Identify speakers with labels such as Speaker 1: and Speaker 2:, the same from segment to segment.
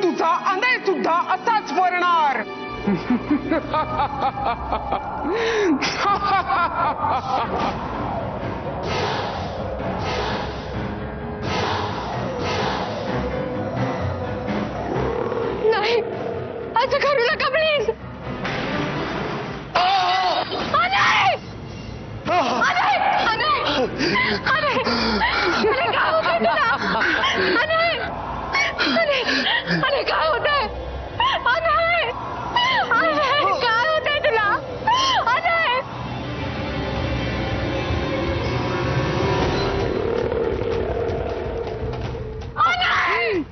Speaker 1: तुझा अनय सुद्धा असाच मरणार.
Speaker 2: नाही, असं करू नका प्लीज. अनय, अनय, अनय, अनय, अनय काय होतंय तुला? अनय, अनय, अनय काय होतंय? अनय, अनय काय होतंय तुला? अनय. अनय.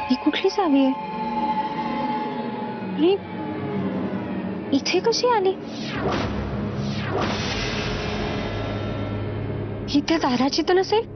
Speaker 2: ही कुठली चावी आहे? ही इथे कशी आली? ही त्या दाराची तर नसेल?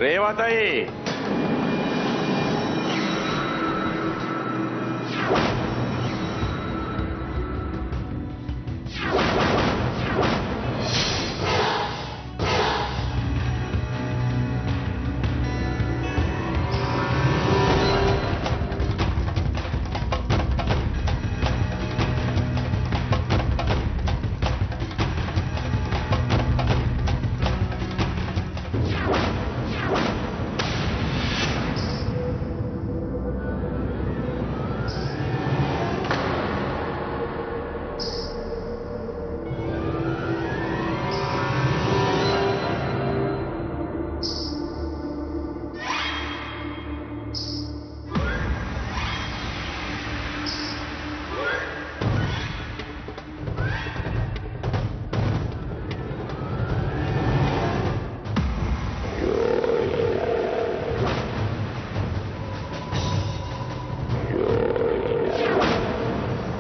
Speaker 3: रेवाताई,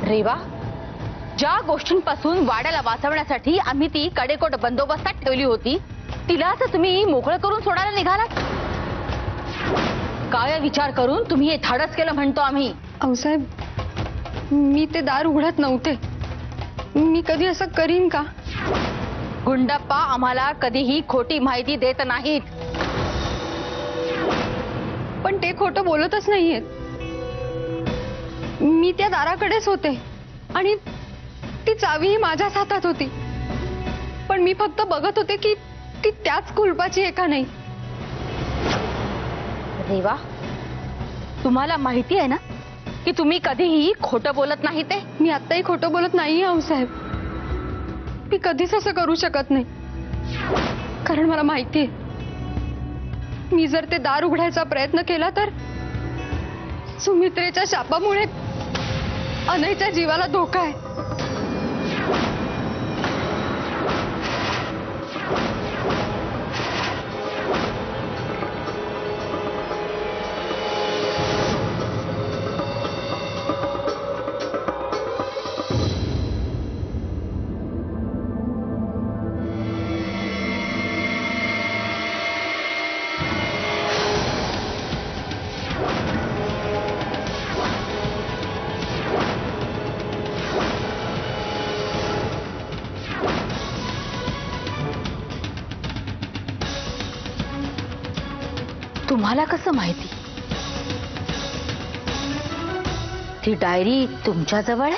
Speaker 4: रेवा, ज्या गोष्टींपासून वाड्याला वाचवण्यासाठी आम्ही ती कडेकोट बंदोबस्तात ठेवली होती, तिलाच तुम्ही मोकळं करून सोडायला निघालात. काय विचार करून तुम्ही हे धाडस केलं म्हणतो आम्ही.
Speaker 2: साहेब, मी ते दार उघडत नव्हते. मी कधी असं करीन का?
Speaker 4: गुंडप्पा आम्हाला कधीही खोटी माहिती देत नाहीत.
Speaker 2: पण ते खोटं बोलतच नाहीयेत. मी त्या दाराकडेच होते आणि ती चावीही माझ्याच हातात होती. पण मी फक्त बघत होते की ती त्याच कुलपाची आहे का नाही.
Speaker 4: रेवा, तुम्हाला माहिती आहे ना की तुम्ही कधीही खोटं बोलत नाही ते.
Speaker 2: मी आत्ताही खोटं बोलत नाहीये आऊसाहेब. मी कधीच असं करू शकत नाही. कारण मला माहितीये, मी जर ते दार उघडायचा प्रयत्न केला तर सुमित्रेच्या शापामुळे अनयच्या जीवाला धोका आहे.
Speaker 4: तुम्हाला कसं माहिती? ती डायरी तुमच्या जवळ आहे?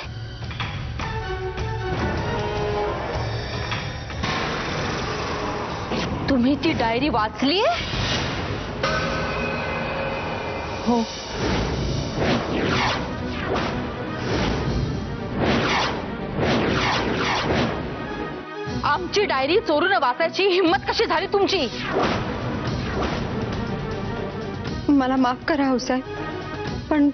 Speaker 4: तुम्ही ती डायरी वाचलीये?
Speaker 2: हो.
Speaker 4: आमची डायरी चोरून वाचायची हिम्मत कशी झाली तुमची?
Speaker 2: मला माफ करा आऊसाहेब, पण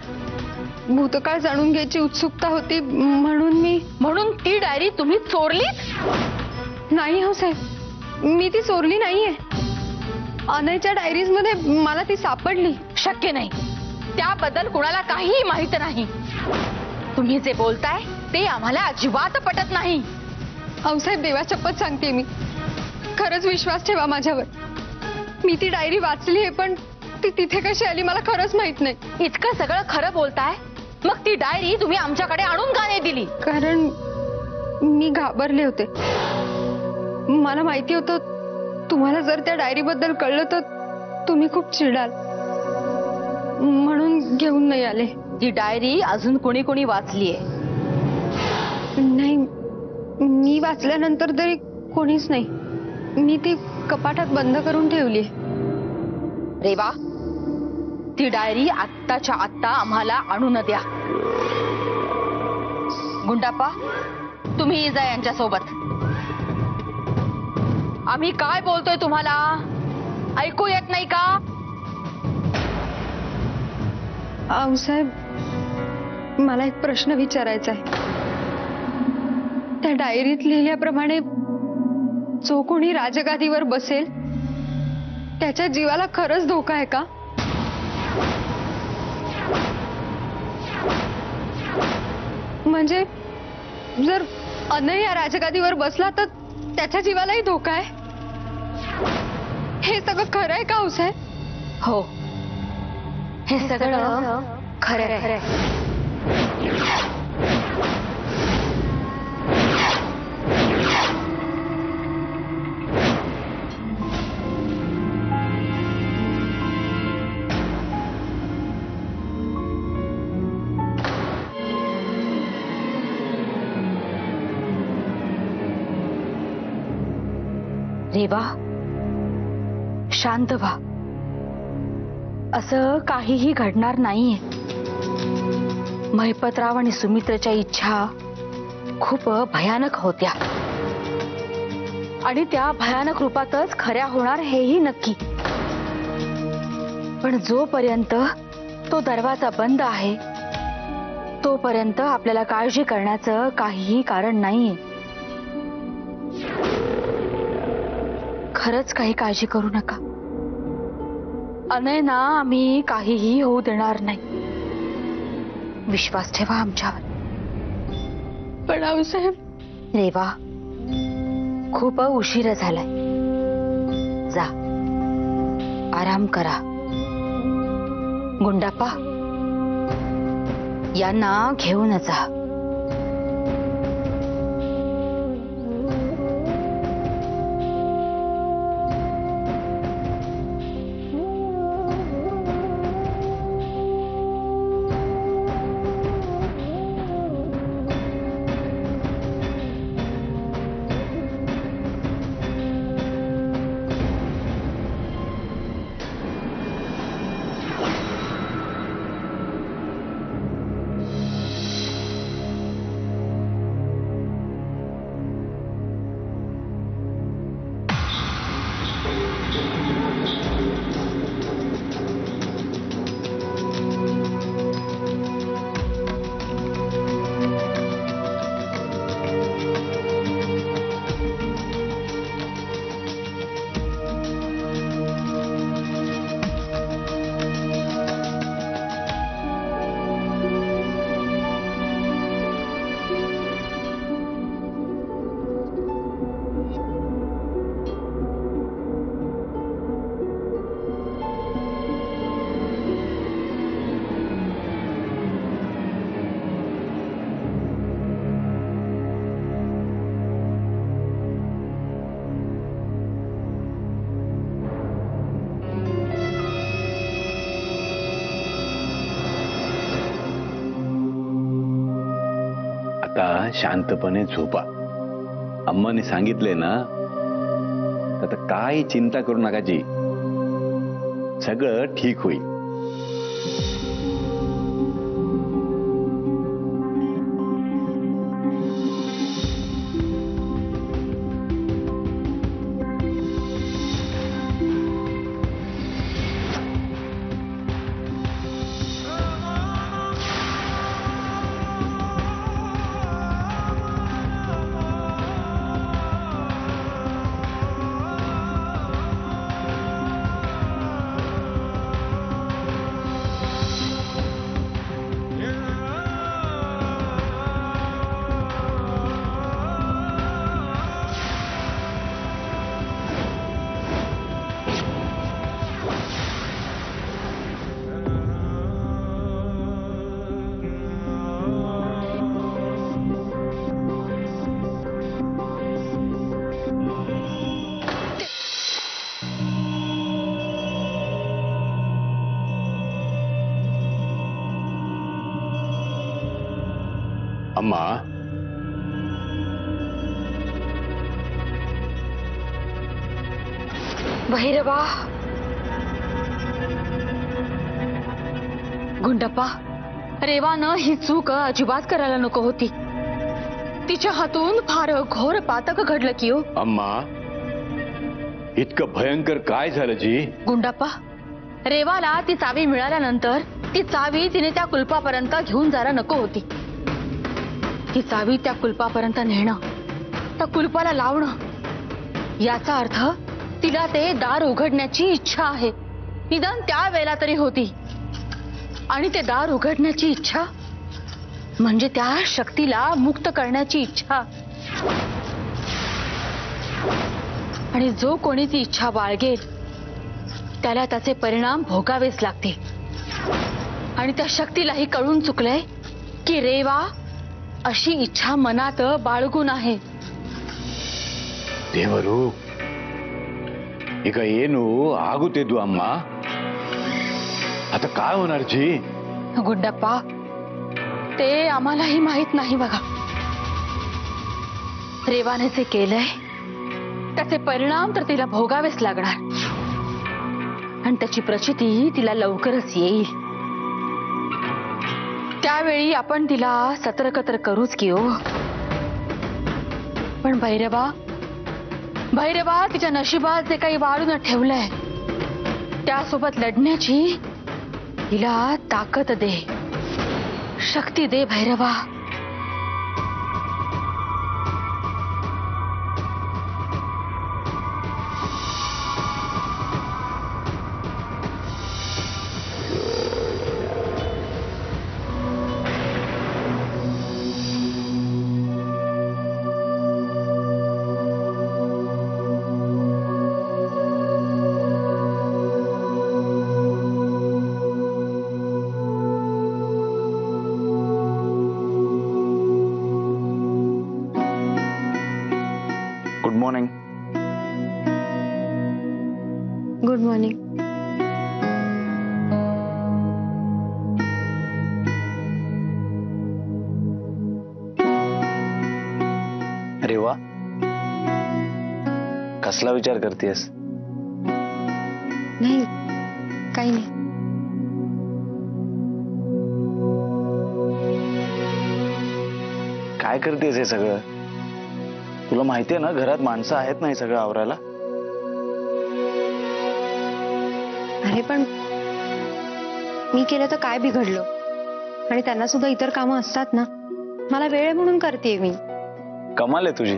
Speaker 2: भूतकाळ जाणून घ्यायची उत्सुकता होती म्हणून
Speaker 4: ती डायरी तुम्ही चोरलीत?
Speaker 2: नाही आऊसाहेब, मी ती चोरली नाहीये. अनयच्या डायरीज मध्ये मला ती सापडली.
Speaker 4: शक्य नाही. त्याबद्दल कुणाला काहीही माहित नाही. तुम्ही जे बोलताय ते आम्हाला अजिबात पटत नाही.
Speaker 2: आऊसाहेब, देवा शपथ सांगते, मी खरंच विश्वास ठेवा माझ्यावर. मी ती डायरी वाचली आहे, पण ती तिथे कशी आली मला खरंच माहित नाही.
Speaker 4: इतकं सगळं खरं बोलताय, मग ती डायरी तुम्ही आमच्याकडे आणून का नाही दिली?
Speaker 2: कारण मी घाबरले होते. मला माहिती होतं तुम्हाला जर त्या डायरी बद्दल कळलं तर तुम्ही खूप चिडाल, म्हणून घेऊन नाही आले.
Speaker 4: ती डायरी अजून कोणी कोणी वाचलीये?
Speaker 2: नाही, मी वाचल्यानंतर तरी कोणीच नाही. मी ती कपाटात बंद करून ठेवली.
Speaker 4: रेवा, ती डायरी आत्ताच्या आत्ता आम्हाला आणून द्या. गुंडाप्पा, तुम्ही जा यांच्यासोबत. आम्ही काय बोलतोय तुम्हाला ऐकू येत नाही का?
Speaker 2: आऊसाहेब, मला एक प्रश्न विचारायचा आहे. त्या डायरीत लिहिल्याप्रमाणे जो कोणी राजगादीवर बसेल त्याच्या जीवाला खरंच धोका आहे का? म्हणजे जर अनय या राजगादीवर बसला तर त्याच्या जीवालाही धोका आहे? हे सगळं खरं आहे का आऊसाहेब?
Speaker 4: हो, हे सगळं खरं आहे. रेवा, शांत व्हा. असं काहीही घडणार नाहीये. महिपतराव आणि सुमित्राच्या इच्छा खूप भयानक होत्या आणि त्या भयानक रूपातच खऱ्या होणार हेही नक्की. पण जोपर्यंत तो दरवाजा बंद आहे तोपर्यंत आपल्याला काळजी करण्याचं काहीही कारण नाहीये. खरंच काही काळजी करू नका. अनयना आम्ही काहीही होऊ देणार नाही. विश्वास ठेवा आमच्यावर.
Speaker 2: पण आऊसाहेब,
Speaker 4: रेवा, खूप उशीर झालाय. जा, आराम करा. गुंडाप्पा, यांना घेऊन जा.
Speaker 3: आता शांतपणे झोपा. अम्माने सांगितले ना, आता काही चिंता करू नका जी. सगळं ठीक होईल. अम्मा,
Speaker 4: भैरवा, गुंडप्पा, रेवानं ही चूक अजिबात करायला नको होती. तिच्या हातून फार घोर पातक घडलं की हो.
Speaker 3: अम्मा, इतकं भयंकर काय झालं जी?
Speaker 4: गुंडप्पा, रेवाला ती चावी मिळाल्यानंतर ती चावी तिने त्या कुलपापर्यंत घेऊन जायला नको होती. ती चावी त्या कुलपापर्यंत नेणं, त्या कुलपाला लावणं, याचा अर्थ तिला ते दार उघडण्याची इच्छा आहे. निदान त्या वेळेला तरी होती. आणि ते दार उघडण्याची इच्छा म्हणजे त्या शक्तीला मुक्त करण्याची इच्छा. आणि जो कोणी ती इच्छा बाळगेल त्याला त्याचे परिणाम भोगावेच लागतील. आणि त्या शक्तीलाही कळून चुकलंय की रेवा अशी इच्छा मनात बाळगून आहे.
Speaker 3: ದೇವರು ಈಗ ಏನು ಆಗುತ್ತಿದ್ದು ಅಮ್ಮ? आता काय होणार जी?
Speaker 4: गुड्डप्पा, ते आम्हालाही माहित नाही बघा. रेवाने जे केलंय त्याचे परिणाम तर तिला भोगावेच लागणार आणि त्याची प्रचिती तिला लवकरच येईल. त्यावेळी आपण तिला सतर्क तर करूच की हो. पण भैरवा तिच्या नशिबात जे काही वाढून ठेवलंय त्यासोबत लढण्याची तिला ताकद दे, शक्ती दे भैरवा.
Speaker 5: Good morning.
Speaker 2: Good morning.
Speaker 5: Reva, कसला विचार करतेस?
Speaker 2: नाही, काही नाही.
Speaker 5: काय करतेस हे सगळं? तुला माहितीये ना घरात माणसं आहेत ना हे सगळं आवरायला.
Speaker 2: अरे पण मी केलं तर काय बिघडलं? आणि त्यांना सुद्धा इतर कामं असतात ना. मला वेळ आहे म्हणून करते मी.
Speaker 5: कमाल आहे तुझी.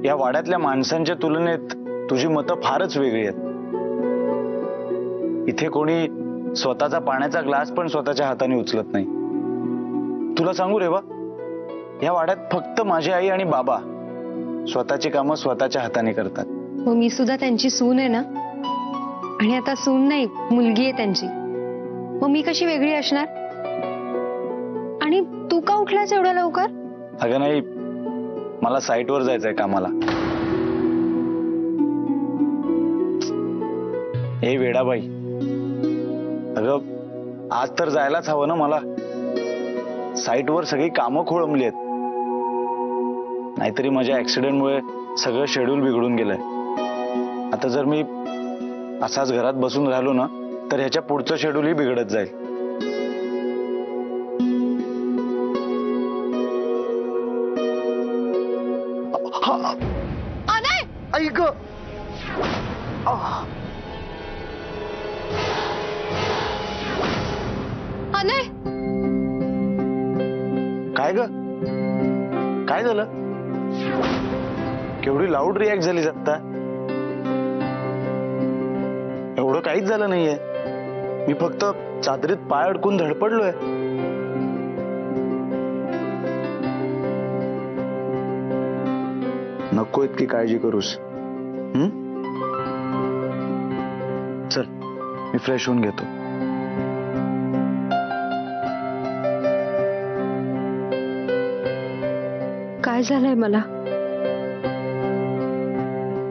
Speaker 5: या वाड्यातल्या माणसांच्या तुलनेत तुझी मतं फारच वेगळी आहेत. इथे कोणी स्वतःचा पाण्याचा ग्लास पण स्वतःच्या हाताने उचलत नाही. तुला सांगू रेवा, या वाड्यात फक्त माझी आई आणि बाबा स्वतःची कामं स्वतःच्या हाताने करतात.
Speaker 2: हो, मी सुद्धा त्यांची सून आहे ना. आणि आता सून नाही, मुलगी आहे त्यांची. मग मी कशी वेगळी असणार? आणि तू का उठलास एवढ्या लवकर?
Speaker 5: अगं नाही, मला साईटवर जायचंय कामाला. हे वेडाबाई, अगं आज तर जायलाच हवं ना मला. साईटवर सगळी कामं खोळंबली आहेत. नाहीतरी माझ्या ऍक्सिडेंटमुळे सगळं शेड्यूल बिघडून गेलंय. आता जर मी असाच घरात बसून राहिलो ना तर ह्याच्या पुढचं शेड्यूलही बिघडत जाईल. ऐक, काय ग, काय झालं? केवढी लाऊड रिॲक्ट झाली आता. एवढं काहीच झालं नाहीये. मी फक्त चादरीत पाय अडकून धडपडलोय. नको इतकी काळजी करूस. चल, मी फ्रेश होऊन घेतो.
Speaker 2: काय झालंय मला?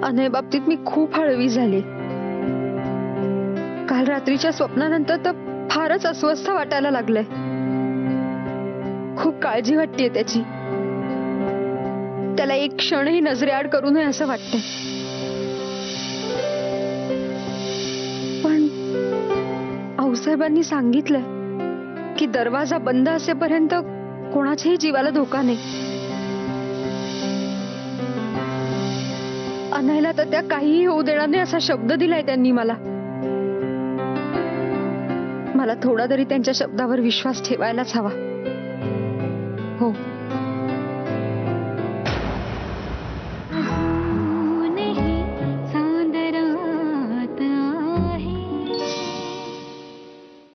Speaker 2: अनय बाबतीत मी खूप हळवी झाली. काल रात्रीच्या स्वप्नानंतर तर फारच अस्वस्थ वाटायला लागलंय. खूप काळजी वाटतेय त्याची. त्याला एक क्षणही नजरेआड करू नये असं वाटतंय. पण आऊसाहेबांनी सांगितलंय की दरवाजा बंद असेपर्यंत कोणाच्याही जीवाला धोका नाही. अनयला तर त्या काहीही होऊ देणार नाही असा शब्द दिलाय त्यांनी मला. मला थोडा तरी त्यांच्या शब्दावर विश्वास ठेवायलाच हवा. हो,